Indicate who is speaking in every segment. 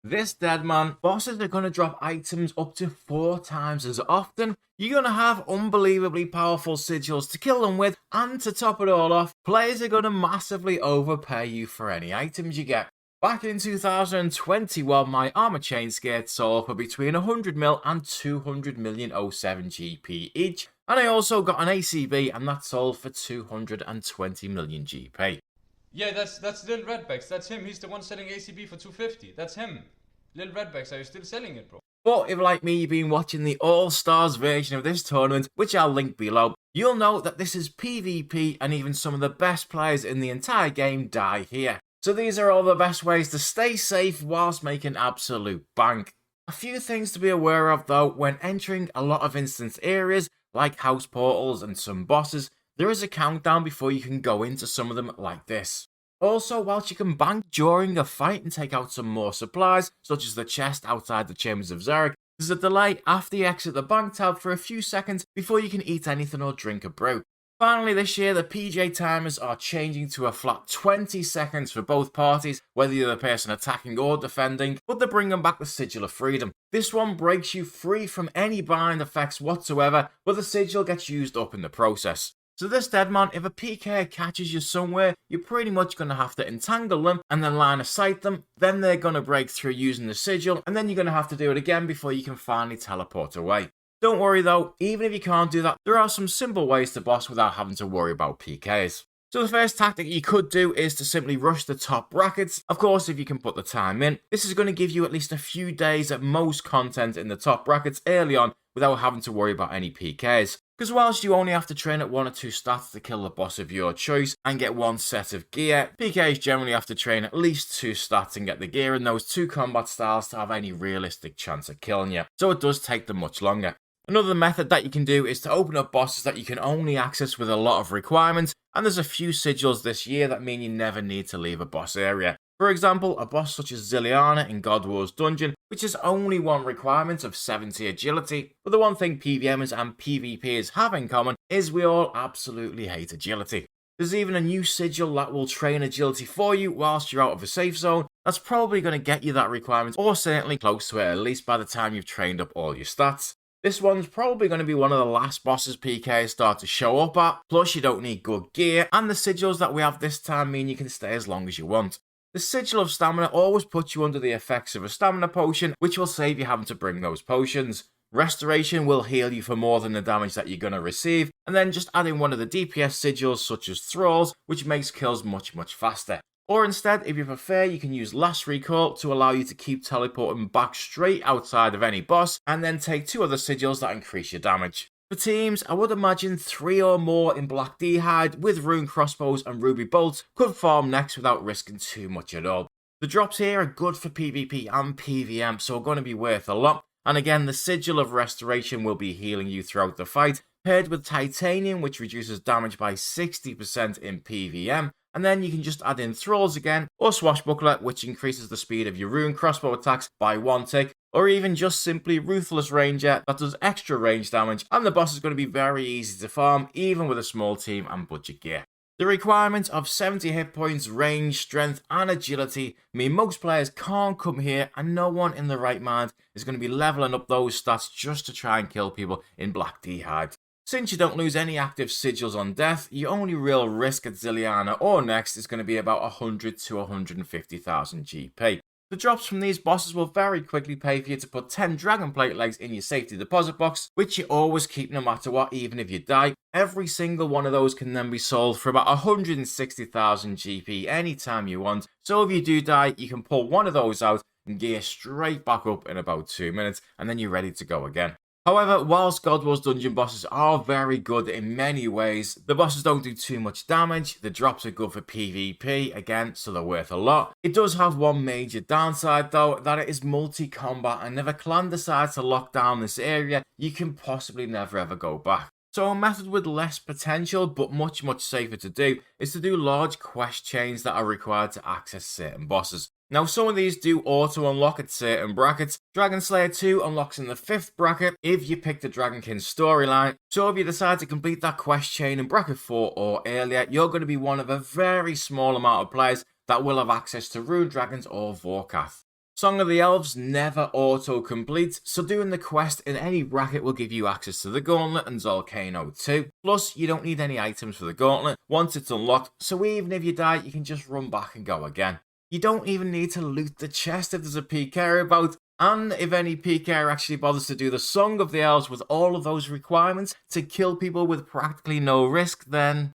Speaker 1: This Deadman, bosses are going to drop items up to 4 times as often. You're going to have unbelievably powerful sigils to kill them with, and to top it all off, players are going to massively overpay you for any items you get. Back in 2021, my armor chain skate sold for between 100 mil and 200 million 07 GP each, and I also got an ACB and that sold for 220 million GP.
Speaker 2: Yeah, that's Lilratbags. That's him. He's the one selling ACB for 250. That's him. Lilratbags, are you still selling it, bro?
Speaker 1: But if, like me, you've been watching the All-Stars version of this tournament, which I'll link below, you'll know that this is PvP and even some of the best players in the entire game die here. So these are all the best ways to stay safe whilst making absolute bank. A few things to be aware of though when entering a lot of instance areas like house portals and some bosses. There is a countdown before you can go into some of them like this. Also, whilst you can bank during a fight and take out some more supplies, such as the chest outside the Chambers of Zarek, there's a delay after you exit the bank tab for a few seconds before you can eat anything or drink a brew. Finally, this year, the PJ timers are changing to a flat 20 seconds for both parties, whether you're the person attacking or defending, but they're bringing back the Sigil of Freedom. This one breaks you free from any bind effects whatsoever, but the Sigil gets used up in the process. So this Deadman, if a PK catches you somewhere, you're pretty much going to have to entangle them and then line of sight them, then they're going to break through using the Sigil, and then you're going to have to do it again before you can finally teleport away. Don't worry though, even if you can't do that, there are some simple ways to boss without having to worry about PKs. So the first tactic you could do is to simply rush the top brackets. Of course, if you can put the time in, this is going to give you at least a few days at most content in the top brackets early on without having to worry about any PKs. Because whilst you only have to train at 1 or 2 stats to kill the boss of your choice and get 1 set of gear, PKs generally have to train at least 2 stats and get the gear in those 2 combat styles to have any realistic chance of killing you. So it does take them much longer. Another method that you can do is to open up bosses that you can only access with a lot of requirements, and there's a few sigils this year that mean you never need to leave a boss area. For example, a boss such as Ziliana in God War's Dungeon, which has only 1 requirement of 70 agility, but the one thing PVMers and PvPers have in common is we all absolutely hate agility. There's even a new sigil that will train agility for you whilst you're out of a safe zone. That's probably going to get you that requirement, or certainly close to it, at least by the time you've trained up all your stats. This one's probably going to be one of the last bosses PKs start to show up at, plus you don't need good gear, and the sigils that we have this time mean you can stay as long as you want. The Sigil of Stamina always puts you under the effects of a stamina potion, which will save you having to bring those potions. Restoration will heal you for more than the damage that you're going to receive, and then just add in one of the DPS sigils such as Thralls, which makes kills much faster. Or instead, if you prefer, you can use Last Recall to allow you to keep teleporting back straight outside of any boss, and then take 2 other sigils that increase your damage. For teams, I would imagine 3 or more in Black D'hide with Rune Crossbows and Ruby Bolts could farm next without risking too much at all. The drops here are good for PvP and PvM, so are going to be worth a lot. And again, the Sigil of Restoration will be healing you throughout the fight, paired with Titanium, which reduces damage by 60% in PvM. And then you can just add in Thralls again, or Swashbuckler, which increases the speed of your Rune Crossbow attacks by 1 tick, or even just simply Ruthless Ranger that does extra range damage, and the boss is going to be very easy to farm, even with a small team and budget gear. The requirements of 70 hit points, range, strength, and agility mean most players can't come here, and no one in the right mind is going to be leveling up those stats just to try and kill people in Black D'hide. Since you don't lose any active sigils on death, your only real risk at Ziliana or next is going to be about 100 to 150,000 GP. The drops from these bosses will very quickly pay for you to put 10 Dragon Plate legs in your safety deposit box, which you always keep no matter what, even if you die. Every single one of those can then be sold for about 160,000 GP anytime you want, so if you do die, you can pull one of those out and gear straight back up in about 2 minutes, and then you're ready to go again. However, whilst God War's dungeon bosses are very good in many ways, the bosses don't do too much damage, the drops are good for PvP, again, so they're worth a lot. It does have one major downside though, that it is multi-combat, and if a clan decides to lock down this area, you can possibly never ever go back. So a method with less potential, but much safer to do, is to do large quest chains that are required to access certain bosses. Now, some of these do auto-unlock at certain brackets. Dragon Slayer 2 unlocks in the 5th bracket if you pick the Dragonkin storyline. So if you decide to complete that quest chain in bracket 4 or earlier, you're going to be one of a very small amount of players that will have access to Rune Dragons or Vorkath. Song of the Elves never auto-complete, so doing the quest in any bracket will give you access to the Gauntlet and Volcano too. Plus, you don't need any items for the Gauntlet once it's unlocked, so even if you die, you can just run back and go again. You don't even need to loot the chest if there's a PK about, and if any PK actually bothers to do the Song of the Elves with all of those requirements to kill people with practically no risk, then...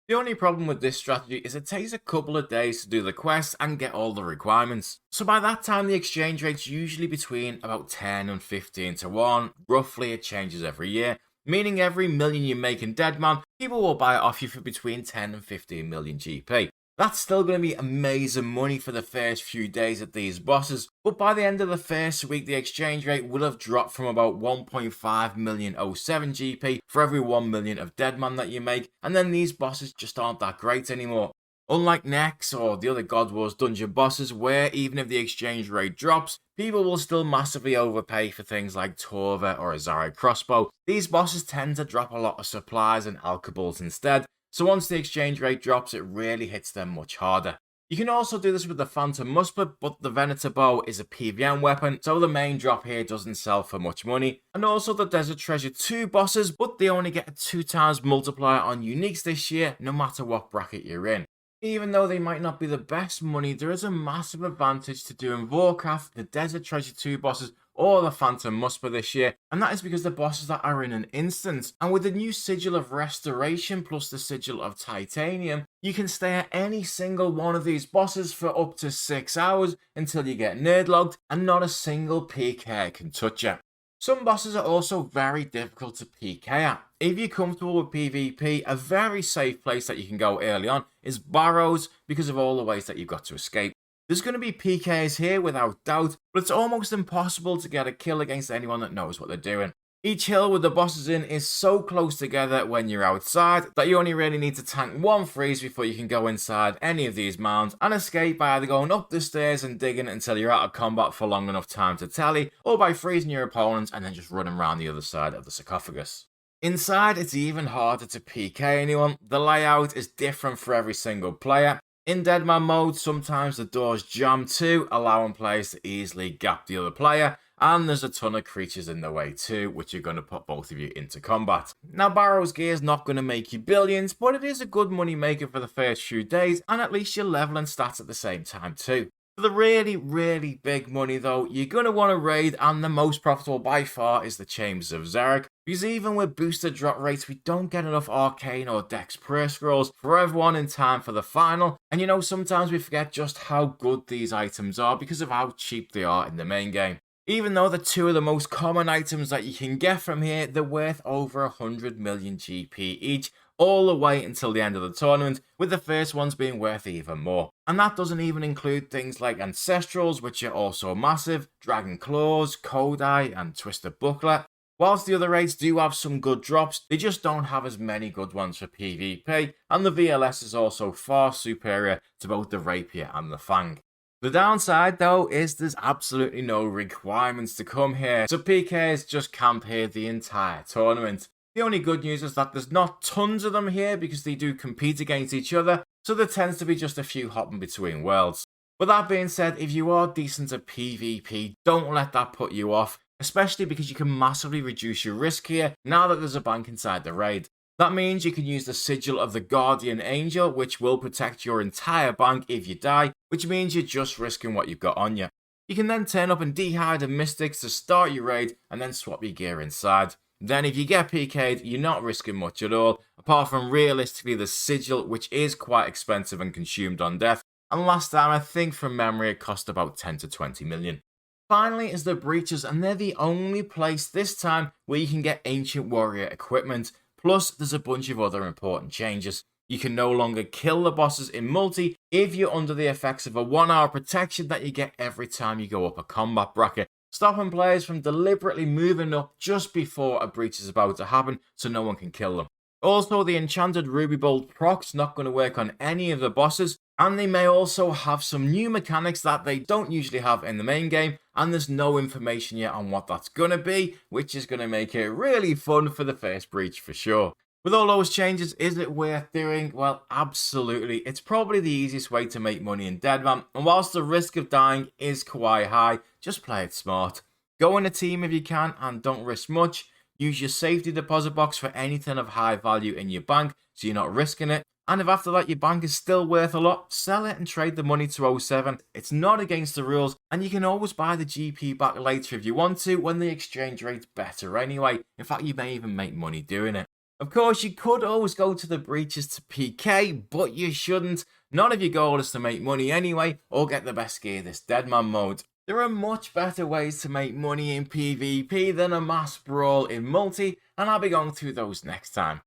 Speaker 1: The only problem with this strategy is it takes a couple of days to do the quest and get all the requirements. So by that time the exchange rate's usually between about 10 and 15 to 1, roughly it changes every year, meaning every million you make in Deadman, people will buy it off you for between 10 and 15 million GP. That's still going to be amazing money for the first few days at these bosses, but by the end of the first week the exchange rate will have dropped from about 1.5 million 07 GP for every 1 million of Deadman that you make, and then these bosses just aren't that great anymore. Unlike Nex or the other God Wars dungeon bosses, where even if the exchange rate drops, people will still massively overpay for things like Torva or a Zarya crossbow. These bosses tend to drop a lot of supplies and alcohols instead, so once the exchange rate drops, it really hits them much harder. You can also do this with the Phantom Musket, but the Venator Bow is a PVM weapon, so the main drop here doesn't sell for much money. And also the Desert Treasure 2 bosses, but they only get a 2x multiplier on uniques this year, no matter what bracket you're in. Even though they might not be the best money, there is a massive advantage to doing Warcraft, the Desert Treasure 2 bosses, or the Phantom Musper this year, and that is because the bosses that are in an instant, and with the new Sigil of Restoration plus the Sigil of Titanium, you can stay at any single one of these bosses for up to 6 hours until you get nerdlogged, and not a single PK can touch you. Some bosses are also very difficult to PK at. If you're comfortable with PvP, a very safe place that you can go early on is Barrows because of all the ways that you've got to escape. There's going to be PKs here without doubt, but it's almost impossible to get a kill against anyone that knows what they're doing. Each hill with the bosses in is so close together when you're outside that you only really need to tank one freeze before you can go inside any of these mounds and escape by either going up the stairs and digging until you're out of combat for long enough time to tally, or by freezing your opponents and then just running around the other side of the sarcophagus. Inside, it's even harder to PK anyone. The layout is different for every single player. In Deadman mode, sometimes the doors jam too, allowing players to easily gap the other player, and there's a ton of creatures in the way too, which are going to put both of you into combat. Now, Barrow's gear is not going to make you billions, but it is a good money maker for the first few days, and at least you're leveling stats at the same time too. For the really, really big money though, you're going to want to raid, and the most profitable by far is the Chambers of Xeric, because even with booster drop rates, we don't get enough Arcane or Dex Prayer Scrolls for everyone in time for the final, and you know, sometimes we forget just how good these items are because of how cheap they are in the main game. Even though the two of the most common items that you can get from here, they're worth over 100 million GP each, all the way until the end of the tournament, with the first ones being worth even more. And that doesn't even include things like Ancestrals, which are also massive, Dragon Claws, Kodai, and Twisted Buckler. Whilst the other raids do have some good drops, they just don't have as many good ones for PvP, and the VLS is also far superior to both the Rapier and the Fang. The downside though is there's absolutely no requirements to come here, so PKs just camp here the entire tournament. The only good news is that there's not tons of them here because they do compete against each other, so there tends to be just a few hopping between worlds. But that being said, if you are decent at PvP, don't let that put you off, especially because you can massively reduce your risk here now that there's a bank inside the raid. That means you can use the Sigil of the Guardian Angel, which will protect your entire bank if you die, which means you're just risking what you've got on you. You can then turn up and de-hide a Mystics to start your raid and then swap your gear inside. Then if you get PK'd, you're not risking much at all, apart from realistically the Sigil, which is quite expensive and consumed on death, and last time I think from memory it cost about 10 to 20 million. Finally is the Breaches, and they're the only place this time where you can get Ancient Warrior equipment. Plus, there's a bunch of other important changes. You can no longer kill the bosses in multi if you're under the effects of a 1-hour protection that you get every time you go up a combat bracket, stopping players from deliberately moving up just before a breach is about to happen so no one can kill them. Also, the Enchanted Ruby Bolt proc's not going to work on any of the bosses, and they may also have some new mechanics that they don't usually have in the main game, and there's no information yet on what that's going to be, which is going to make it really fun for the first breach for sure. With all those changes, is it worth doing? Well, absolutely. It's probably the easiest way to make money in Deadman, and whilst the risk of dying is quite high, just play it smart. Go in a team if you can and don't risk much. Use your safety deposit box for anything of high value in your bank so you're not risking it. And if after that your bank is still worth a lot, sell it and trade the money to 07. It's not against the rules, and you can always buy the GP back later if you want to when the exchange rate's better anyway. In fact, you may even make money doing it. Of course, you could always go to the breaches to PK, but you shouldn't. Not if your goal is to make money anyway, or get the best gear this Deadman mode. There are much better ways to make money in PvP than a mass brawl in multi, and I'll be going through those next time.